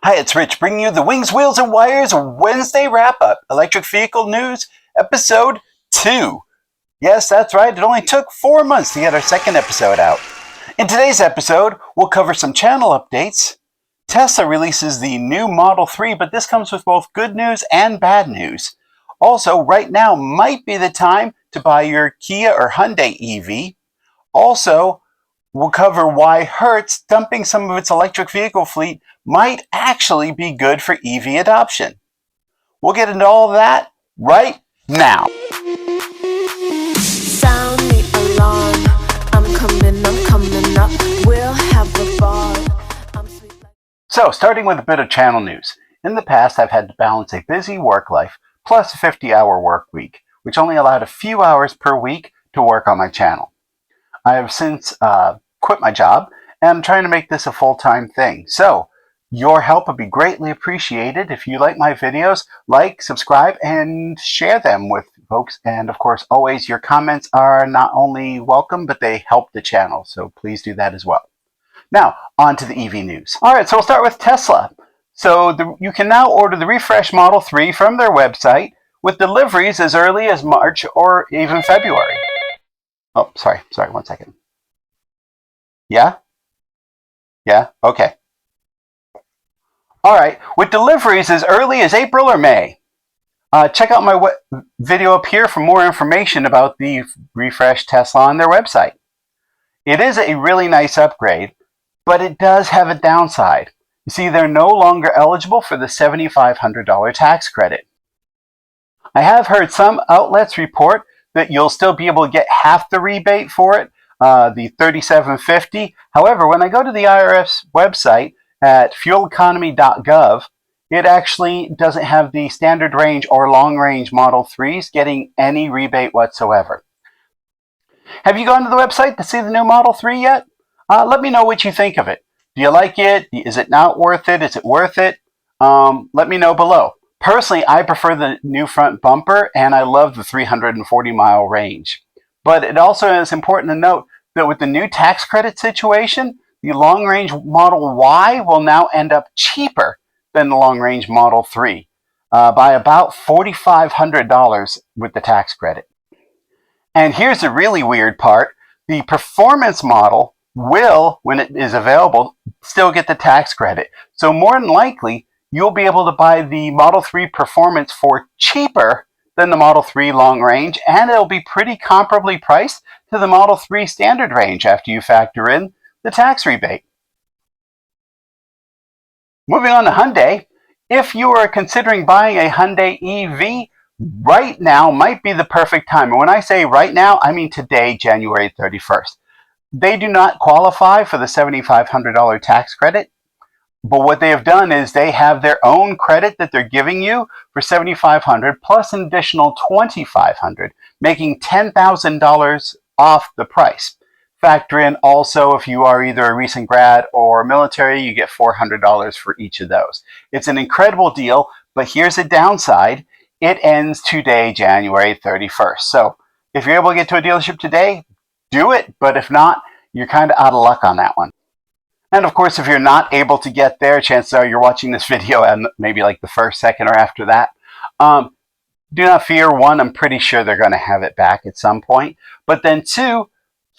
Hi, it's Rich bringing you the Wings, Wheels, and Wires Wednesday Wrap-Up, Electric Vehicle News, Episode 2. Yes, that's right, it only took 4 months to get our second episode out. In today's episode, we'll cover some channel updates. Tesla releases the new Model 3, but this comes with both good news and bad news. Also, right now might be the time to buy your Kia or Hyundai EV. Also, we'll cover why Hertz dumping some of its electric vehicle fleet might actually be good for EV adoption. We'll get into all of that right now. Sound the alarm. I'm coming up. We'll have a ball. So, starting with a bit of channel news. In the past, I've had to balance a busy work life plus a 50-hour work week, which only allowed a few hours per week to work on my channel. I have since quit my job and I'm trying to make this a full-time thing. So, your help would be greatly appreciated. If you like my videos, like, subscribe, and share them with folks. And of course, always your comments are not only welcome, but they help the channel. So please do that as well. Now, on to the EV news. All right, so we'll start with Tesla. So you can now order the refreshed Model 3 from their website with deliveries as early as March or even February. Oh, sorry, 1 second. Yeah? Yeah, okay. All right, with deliveries as early as April or May. Check out my video up here for more information about the refreshed Tesla on their website. It is a really nice upgrade, but it does have a downside. You see, they're no longer eligible for the $7,500 tax credit. I have heard some outlets report that you'll still be able to get half the rebate for it, the $3,750. However, when I go to the IRS website at fueleconomy.gov, it actually doesn't have the standard range or long range Model 3s getting any rebate whatsoever. Have you gone to the website to see the new Model 3 yet? Let me know what you think of it. Do you like it? Is it not worth it? Is it worth it? Let me know below. Personally, I prefer the new front bumper and I love the 340-mile range. But it also is important to note that with the new tax credit situation, the long-range Model Y will now end up cheaper than the long-range Model 3 by about $4,500 with the tax credit. And here's the really weird part. The performance model will, when it is available, still get the tax credit. So more than likely, you'll be able to buy the Model 3 Performance for cheaper than the Model 3 Long Range, and it'll be pretty comparably priced to the Model 3 Standard Range after you factor in the tax rebate. Moving on to Hyundai, if you are considering buying a Hyundai EV, right now might be the perfect time. And when I say right now, I mean today, January 31st. They do not qualify for the $7,500 tax credit, but what they have done is they have their own credit that they're giving you for $7,500 plus an additional $2,500, making $10,000 off the price. Factor in also if you are either a recent grad or military, you get $400 for each of those. It's an incredible deal, but here's a downside. It ends today, January 31st. So if you're able to get to a dealership today, do it. But if not, you're kind of out of luck on that one. And of course, if you're not able to get there, chances are you're watching this video and maybe like the first, second, or after that. Do not fear. One, I'm pretty sure they're going to have it back at some point. But then two,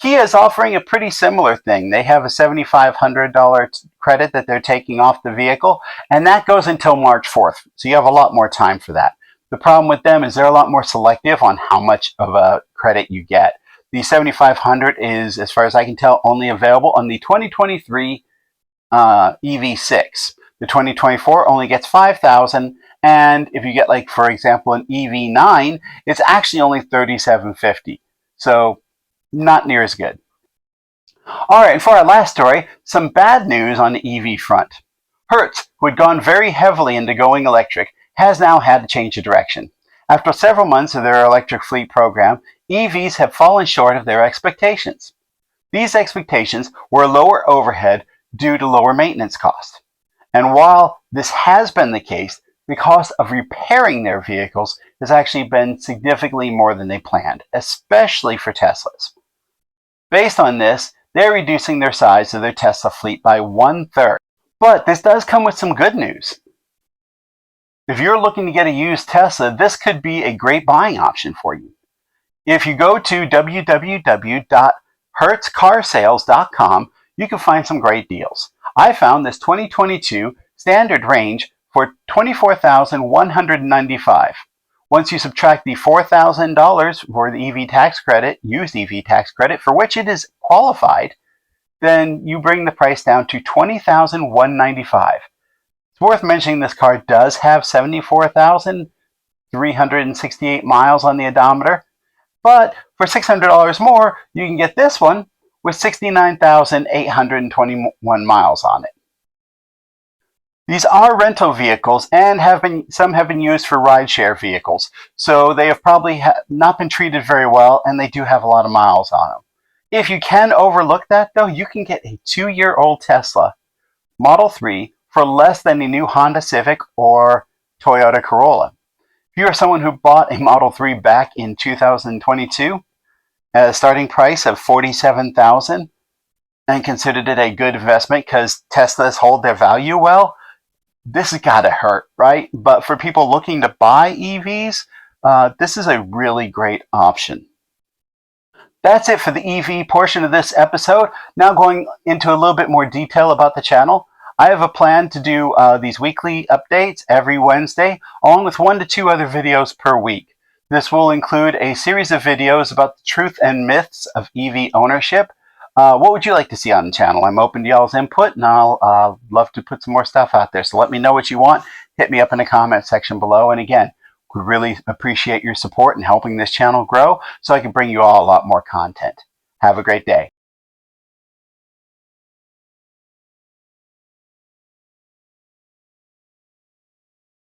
Kia is offering a pretty similar thing. They have a $7,500 credit that they're taking off the vehicle, and that goes until March 4th. So you have a lot more time for that. The problem with them is they're a lot more selective on how much of a credit you get. The $7,500 is, as far as I can tell, only available on the 2023 EV6. The 2024 only gets $5,000, and if you get, like, for example, an EV9, it's actually only $3,750. So not near as good. All right, and for our last story, some bad news on the EV front. Hertz, who had gone very heavily into going electric, has now had to change the direction. After several months of their electric fleet program, EVs have fallen short of their expectations. These expectations were lower overhead due to lower maintenance costs. And while this has been the case, the cost of repairing their vehicles has actually been significantly more than they planned, especially for Teslas. Based on this, they're reducing their size of their Tesla fleet by 1/3. But this does come with some good news. If you're looking to get a used Tesla, this could be a great buying option for you. If you go to www.hertzcarsales.com, you can find some great deals. I found this 2022 standard range for $24,195. Once you subtract the $4,000 for the EV tax credit, used EV tax credit, for which it is qualified, then you bring the price down to $20,195. It's worth mentioning this car does have 74,368 miles on the odometer, but for $600 more, you can get this one with 69,821 miles on it. These are rental vehicles and some have been used for rideshare vehicles, so they have probably not been treated very well, and they do have a lot of miles on them. If you can overlook that, though, you can get a 2-year-old Tesla Model 3 for less than a new Honda Civic or Toyota Corolla. If you are someone who bought a Model 3 back in 2022 at a starting price of $47,000 and considered it a good investment because Teslas hold their value well, this has got to hurt, right? But for people looking to buy EVs, this is a really great option. That's it for the EV portion of this episode. Now going into a little bit more detail about the channel. I have a plan to do these weekly updates every Wednesday, along with 1 to 2 other videos per week. This will include a series of videos about the truth and myths of EV ownership. What would you like to see on the channel? I'm open to y'all's input, and I'll love to put some more stuff out there. So let me know what you want. Hit me up in the comment section below. And again, we really appreciate your support in helping this channel grow so I can bring you all a lot more content. Have a great day.